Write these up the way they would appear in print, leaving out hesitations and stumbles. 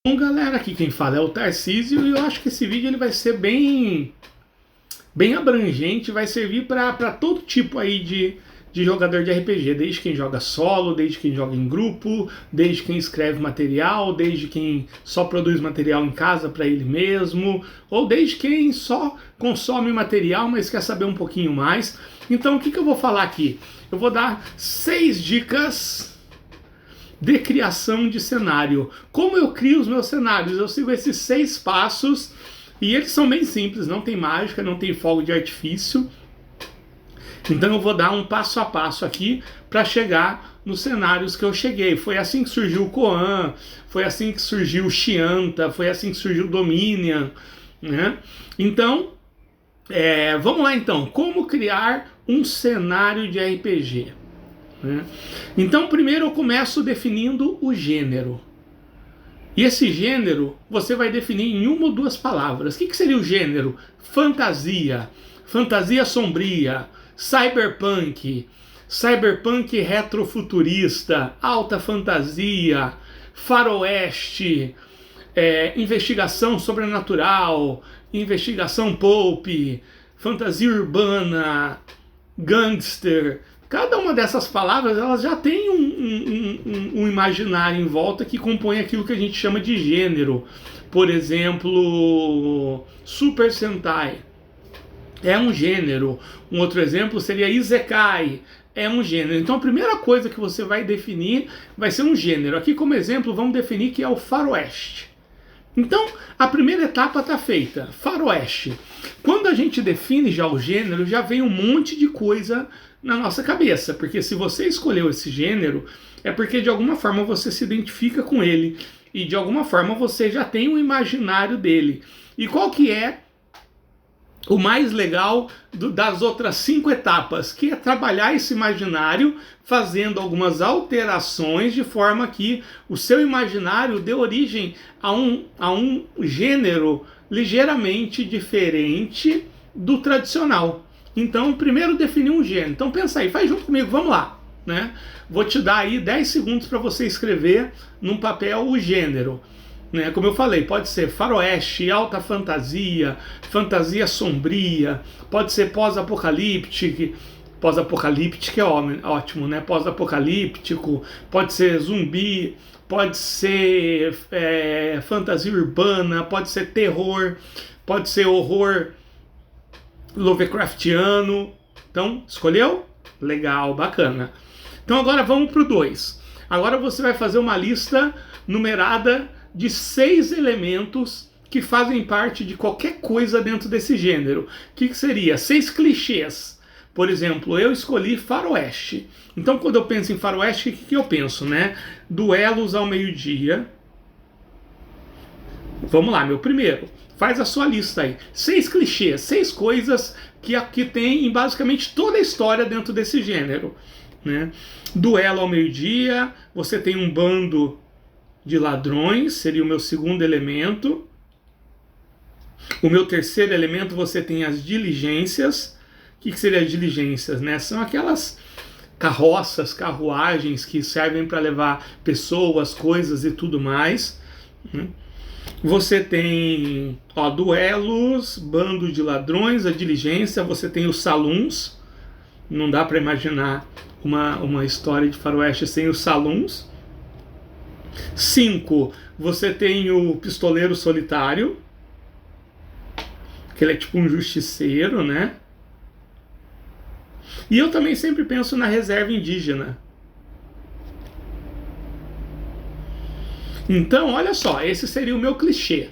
Bom, galera, aqui quem fala é o Tarcísio e eu acho que esse vídeo ele vai ser bem abrangente, vai servir para todo tipo aí de jogador de RPG, desde quem joga solo, desde quem joga em grupo, desde quem escreve material, desde quem só produz material em casa para ele mesmo, ou desde quem só consome material, mas quer saber um pouquinho mais. Então o que eu vou falar aqui? Eu vou dar 6 dicas de criação de cenário. Como eu crio os meus cenários? Eu sigo esses 6 passos e eles são bem simples, não tem mágica, não tem fogo de artifício. Então eu vou dar um passo a passo aqui para chegar nos cenários que eu cheguei. Foi assim que surgiu o Koan, foi assim que surgiu o Chianta, foi assim que surgiu o Dominion, né? Então, vamos lá então. Como criar um cenário de RPG? Né? Então, primeiro eu começo definindo o gênero. E esse gênero você vai definir em uma ou duas palavras. O que seria o gênero? Fantasia, fantasia sombria, cyberpunk, cyberpunk retrofuturista, alta fantasia, faroeste, investigação sobrenatural, investigação pulp, fantasia urbana, gangster. Cada uma dessas palavras elas já tem um imaginário em volta que compõe aquilo que a gente chama de gênero. Por exemplo, Super Sentai é um gênero. Um outro exemplo seria Isekai, é um gênero. Então a primeira coisa que você vai definir vai ser um gênero. Aqui como exemplo vamos definir que é o faroeste. Então a primeira etapa está feita, faroeste. Quando a gente define já o gênero, já vem um monte de coisa na nossa cabeça, porque se você escolheu esse gênero, é porque de alguma forma você se identifica com ele, e de alguma forma você já tem um imaginário dele. E qual que é o mais legal das outras 5 etapas? Que é trabalhar esse imaginário, fazendo algumas alterações, de forma que o seu imaginário dê origem a um gênero ligeiramente diferente do tradicional. Então, primeiro definir um gênero. Então pensa aí, faz junto comigo, vamos lá, né? Vou te dar aí 10 segundos para você escrever num papel o gênero, né? Como eu falei, pode ser faroeste, alta fantasia, fantasia sombria, pode ser pós-apocalíptico é ótimo, né? Pós-apocalíptico, pode ser zumbi, pode ser fantasia urbana, pode ser terror, pode ser horror Lovecraftiano. Então, escolheu? Legal, bacana. Então agora vamos para o 2. Agora você vai fazer uma lista numerada de 6 elementos que fazem parte de qualquer coisa dentro desse gênero. O que seria? 6 clichês. Por exemplo, eu escolhi faroeste. Então quando eu penso em faroeste, o que eu penso, né? Duelos ao meio-dia. Vamos lá, meu primeiro. Faz a sua lista aí. 6 clichês, 6 coisas que tem em basicamente toda a história dentro desse gênero, né? Duelo ao meio-dia, você tem um bando de ladrões, seria o meu segundo elemento. O meu terceiro elemento, você tem as diligências. O que seriam as diligências, né? São aquelas carroças, carruagens que servem para levar pessoas, coisas e tudo mais, né? Você tem duelos, bando de ladrões, a diligência, você tem os saloons. Não dá para imaginar uma história de faroeste sem os saloons. 5, você tem o pistoleiro solitário, que ele é tipo um justiceiro, né? E eu também sempre penso na reserva indígena. Então, olha só, esse seria o meu clichê.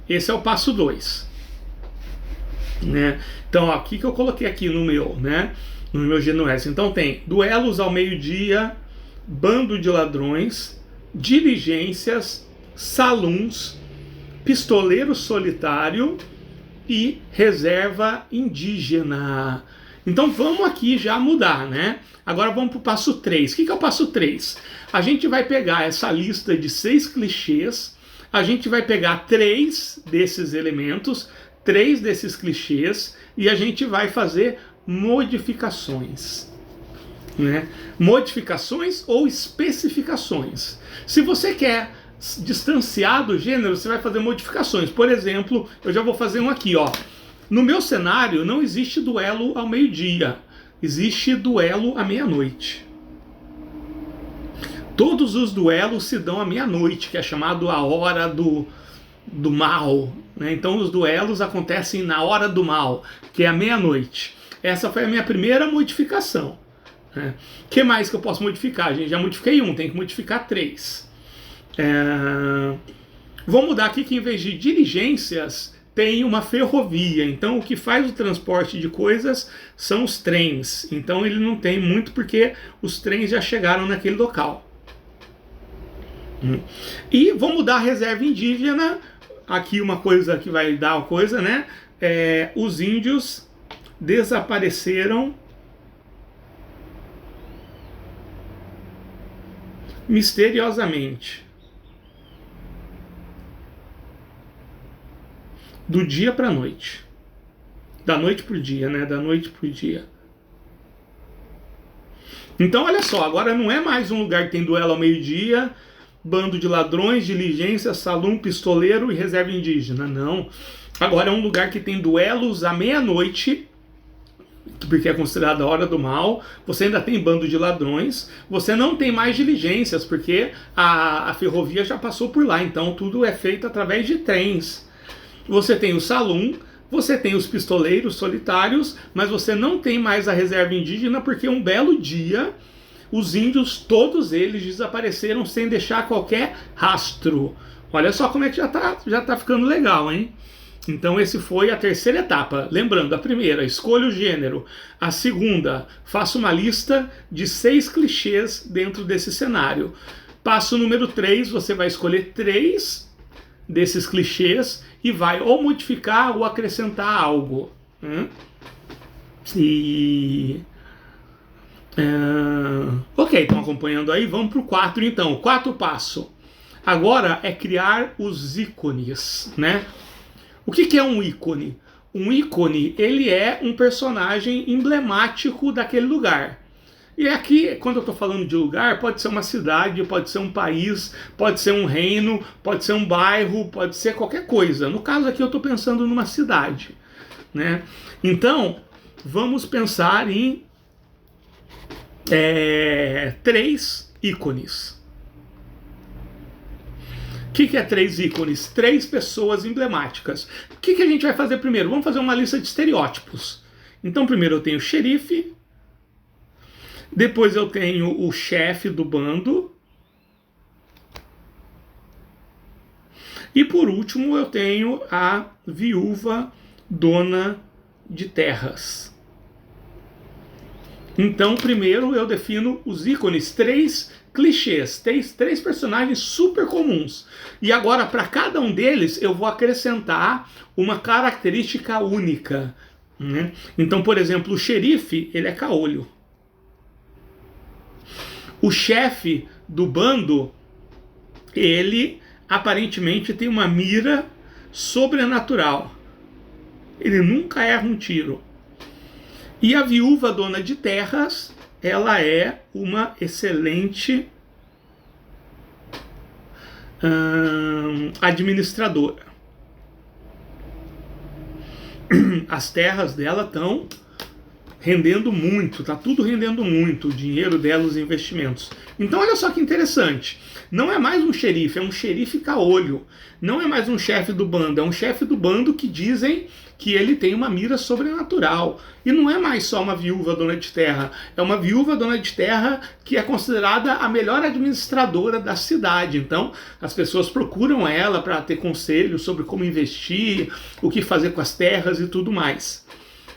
Esse é o passo 2. Né? Então, ó, o que eu coloquei aqui no meu, né? No meu GNS. Então tem duelos ao meio-dia, bando de ladrões, diligências, saloons, pistoleiro solitário e reserva indígena. Então vamos aqui já mudar, né? Agora vamos para o passo 3. O que é o passo 3? A gente vai pegar essa lista de 6 clichês, a gente vai pegar 3 desses elementos, 3 desses clichês, e a gente vai fazer modificações. Né? Modificações ou especificações. Se você quer distanciar do gênero, você vai fazer modificações. Por exemplo, eu já vou fazer um aqui, ó. No meu cenário não existe duelo ao meio-dia, existe duelo à meia-noite. Todos os duelos se dão à meia-noite, que é chamado a hora do mal, né? Então os duelos acontecem na hora do mal, que é a meia-noite. Essa foi a minha primeira modificação, né? O que mais que eu posso modificar, gente? Já modifiquei um, tem que modificar 3. Vou mudar aqui que em vez de diligências tem uma ferrovia. Então o que faz o transporte de coisas são os trens. Então ele não tem muito porque os trens já chegaram naquele local. E vou mudar a reserva indígena. Aqui uma coisa que vai dar uma coisa, né? Os índios desapareceram misteriosamente do dia para a noite, da noite para o dia, né? Da noite para o dia. Então olha só, agora não é mais um lugar que tem duelo ao meio-dia, bando de ladrões, diligência, salão, pistoleiro e reserva indígena. Não. Agora é um lugar que tem duelos à meia-noite, porque é considerada a hora do mal. Você ainda tem bando de ladrões. Você não tem mais diligências, porque a ferrovia já passou por lá. Então tudo é feito através de trens. Você tem o salão, você tem os pistoleiros solitários, mas você não tem mais a reserva indígena, porque um belo dia os índios, todos eles, desapareceram sem deixar qualquer rastro. Olha só como é que já tá ficando legal, hein? Então esse foi a terceira etapa. Lembrando, a primeira, escolha o gênero. A segunda, faça uma lista de 6 clichês dentro desse cenário. Passo número 3, você vai escolher 3 desses clichês e vai ou modificar ou acrescentar algo. Ok, estão acompanhando aí? Vamos para o 4 então. O 4º passo agora é criar os ícones, né? O que é um ícone? Um ícone, ele é um personagem emblemático daquele lugar. E aqui, quando eu estou falando de lugar, pode ser uma cidade, pode ser um país, pode ser um reino, pode ser um bairro, pode ser qualquer coisa. No caso aqui eu estou pensando numa cidade, né? Então, vamos pensar em 3 ícones. O que é 3 ícones? 3 pessoas emblemáticas. O que a gente vai fazer primeiro? Vamos fazer uma lista de estereótipos. Então primeiro eu tenho o xerife, depois eu tenho o chefe do bando, e por último eu tenho a viúva dona de terras. Então primeiro eu defino os ícones, 3 clichês, 3 personagens super comuns. E agora para cada um deles eu vou acrescentar uma característica única, né? Então, por exemplo, o xerife, ele é caolho. O chefe do bando, ele aparentemente tem uma mira sobrenatural. Ele nunca erra um tiro. E a viúva dona de terras, ela é uma excelente administradora. As terras dela estão rendendo muito, tá tudo rendendo muito, o dinheiro dela, os investimentos. Então olha só que interessante, não é mais um xerife, é um xerife caolho. Não é mais um chefe do bando, é um chefe do bando que dizem que ele tem uma mira sobrenatural. E não é mais só uma viúva dona de terra, é uma viúva dona de terra que é considerada a melhor administradora da cidade. Então as pessoas procuram ela para ter conselhos sobre como investir, o que fazer com as terras e tudo mais.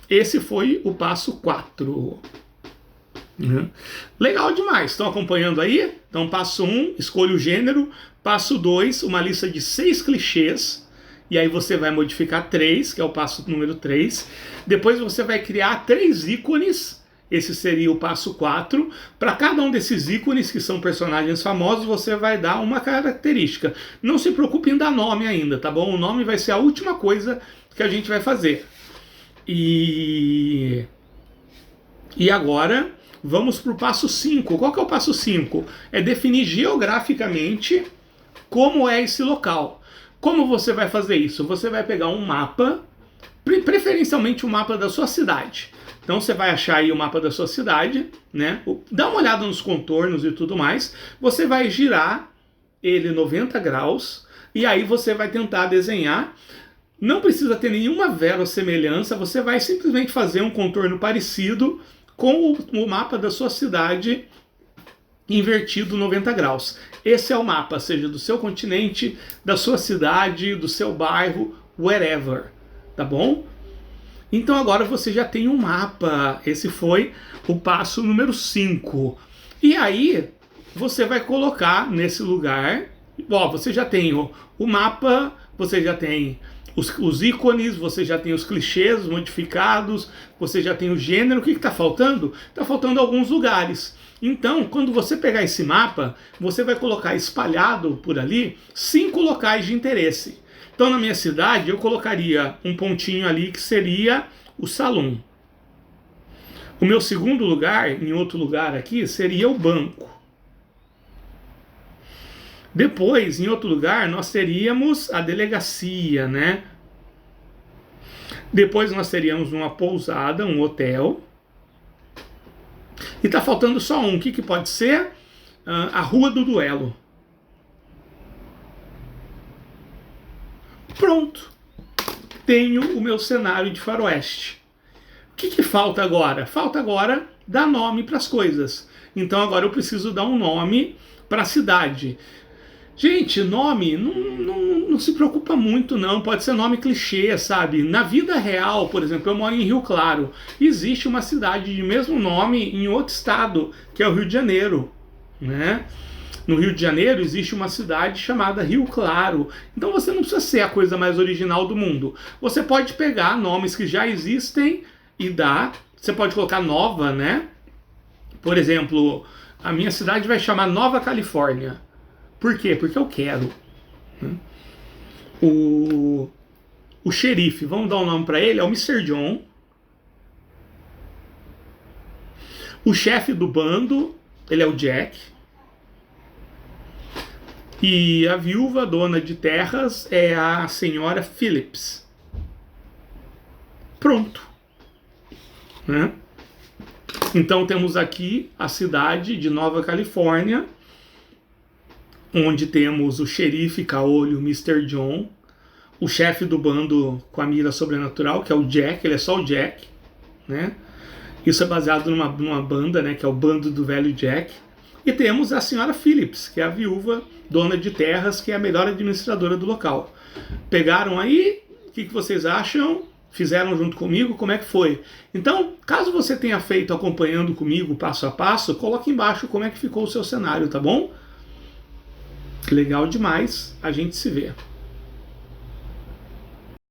Esse foi o passo 4. Legal demais. Estão acompanhando aí? Então, passo 1, escolha o gênero. Passo 2, uma lista de 6 clichês. E aí você vai modificar 3, que é o passo número 3. Depois você vai criar 3 ícones. Esse seria o passo 4. Para cada um desses ícones, que são personagens famosos, você vai dar uma característica. Não se preocupe em dar nome ainda, tá bom? O nome vai ser a última coisa que a gente vai fazer. E agora vamos para o passo 5. Qual que é o passo 5? É definir geograficamente como é esse local. Como você vai fazer isso? Você vai pegar um mapa, preferencialmente um mapa da sua cidade. Então você vai achar aí o mapa da sua cidade, né? Dá uma olhada nos contornos e tudo mais. Você vai girar ele 90 graus e aí você vai tentar desenhar. Não precisa ter nenhuma verossemelhança, você vai simplesmente fazer um contorno parecido com o mapa da sua cidade invertido 90 graus. Esse é o mapa, seja do seu continente, da sua cidade, do seu bairro, wherever, tá bom? Então agora você já tem um mapa. Esse foi o passo número 5. E aí você vai colocar nesse lugar, ó, você já tem o mapa, você já tem os ícones, você já tem os clichês modificados, você já tem o gênero. O que está faltando? Está faltando alguns lugares. Então, quando você pegar esse mapa, você vai colocar espalhado por ali 5 locais de interesse. Então, na minha cidade, eu colocaria um pontinho ali que seria o salão. O meu segundo lugar, em outro lugar aqui, seria o banco. Depois, em outro lugar, nós teríamos a delegacia, né? Depois nós teríamos uma pousada, um hotel. E tá faltando só um. O que pode ser? A Rua do Duelo. Pronto. Tenho o meu cenário de faroeste. O que falta agora? Falta agora dar nome para as coisas. Então agora eu preciso dar um nome para a cidade. Gente, nome não se preocupa muito não, pode ser nome clichê, sabe? Na vida real, por exemplo, eu moro em Rio Claro, existe uma cidade de mesmo nome em outro estado, que é o Rio de Janeiro, né? No Rio de Janeiro existe uma cidade chamada Rio Claro, então você não precisa ser a coisa mais original do mundo, você pode pegar nomes que já existem e dar, você pode colocar nova, né? Por exemplo, a minha cidade vai chamar Nova Califórnia. Por quê? Porque eu quero. O xerife, vamos dar um nome para ele, é o Mr. John. O chefe do bando, ele é o Jack. E a viúva, dona de terras, é a senhora Phillips. Pronto. Né? Então temos aqui a cidade de Nova Califórnia, onde temos o xerife caolho, Mr. John, o chefe do bando com a mira sobrenatural, que é o Jack, ele é só o Jack, né? Isso é baseado numa banda, né, que é o bando do velho Jack. E temos a senhora Phillips, que é a viúva, dona de terras, que é a melhor administradora do local. Pegaram aí? O que vocês acham? Fizeram junto comigo? Como é que foi? Então, caso você tenha feito acompanhando comigo passo a passo, coloque embaixo como é que ficou o seu cenário, tá bom? Legal demais, a gente se vê.